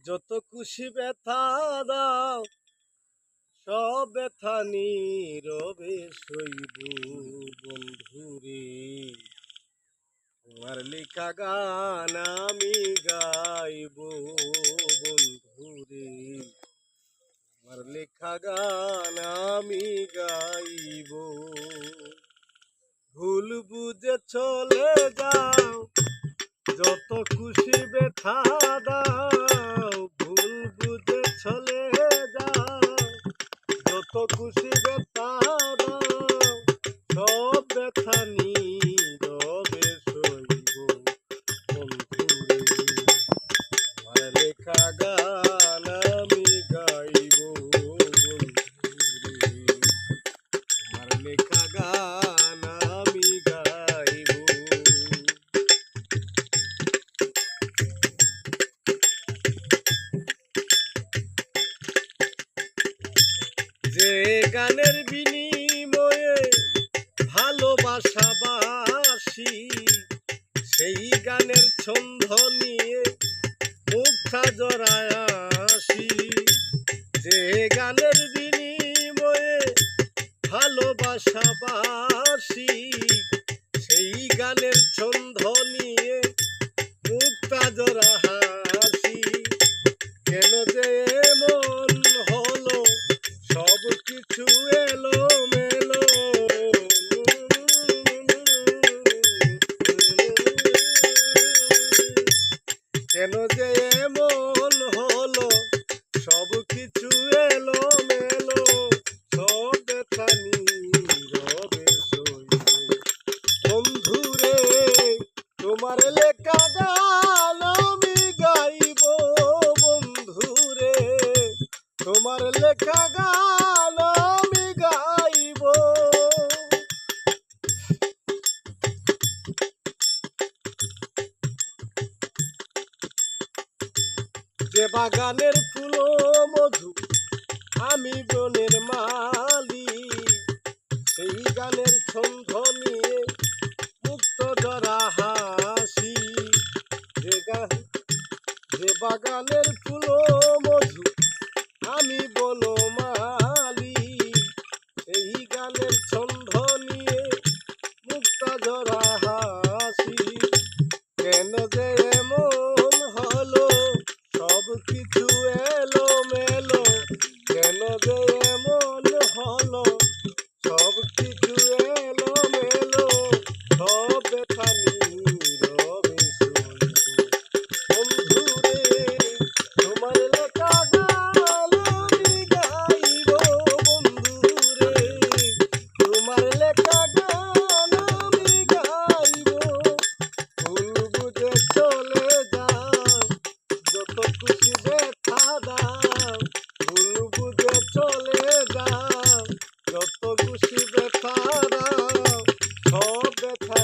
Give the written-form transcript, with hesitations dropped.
যত খুশি ব্যথা দাও, সব ব্যথা নীরবে সইব বন্ধুরে। তোমার লেখা গান আমি গাইব বন্ধুরে। তোমার লেখা গান আমি গাইব। ভুল বুঝে চলে যাও, যত খুশি ব্যথা দাও। ভুল বুঝে চলে যাও, যত খুশি ব্যথা দাও। সব ব্যথা নীরবে সইব বন্ধুরে। তোমার লেখা গান আমি গাইব বন্ধুরে। তোমার লেখা গান আমি গাইব। যে গানের বিনিময়ে ভালোবাসা বাসি, সেই গানের ছন্দ নিয়ে মুক্তা জড়ায় আসি। যে গানের বিনিময়ে ভালোবাসা বাসি, সেই গানের ছন্দ নিয়ে মুক্তা জড়া হাসি। কেন যে এমন হলো, সব কিছু এলো মেলো। কেন যে এমন হলো, সব কিছু এলো মেলো। সব ব্যথা নীরবে সইব বন্ধুরে। তোমার লেখা গান আমি গাইব বন্ধুরে। তোমার লেখা গান আমি গাইব। যে বাগানের ফুল মধু আমি বনের মালি, সেই গানের ছন্দ নিয়ে মুক্ত জরা হাসি। যে বাগানের ফুল মধু আমি বনমালি, এই গানের ছন্দ নিয়ে মুক্তা জরা হাসি। কেন যে এমন হলো, সব কিছু এলো মেলো। কেন যে এমন হলো, সব কিছু এলো মেলো। সব ব্যথা নীরবে সইব বন্ধুরে। তোমার লেখা গান আমি গাইব বন্ধুরে। তোমার লেখা গান আমি গাইব। ভুল বুঝে চলে যাও, যত খুশি ব্যথা দাও। ভুল বুঝে চলে যাও, যত খুশি ব্যথা দাও। সব ব্যথা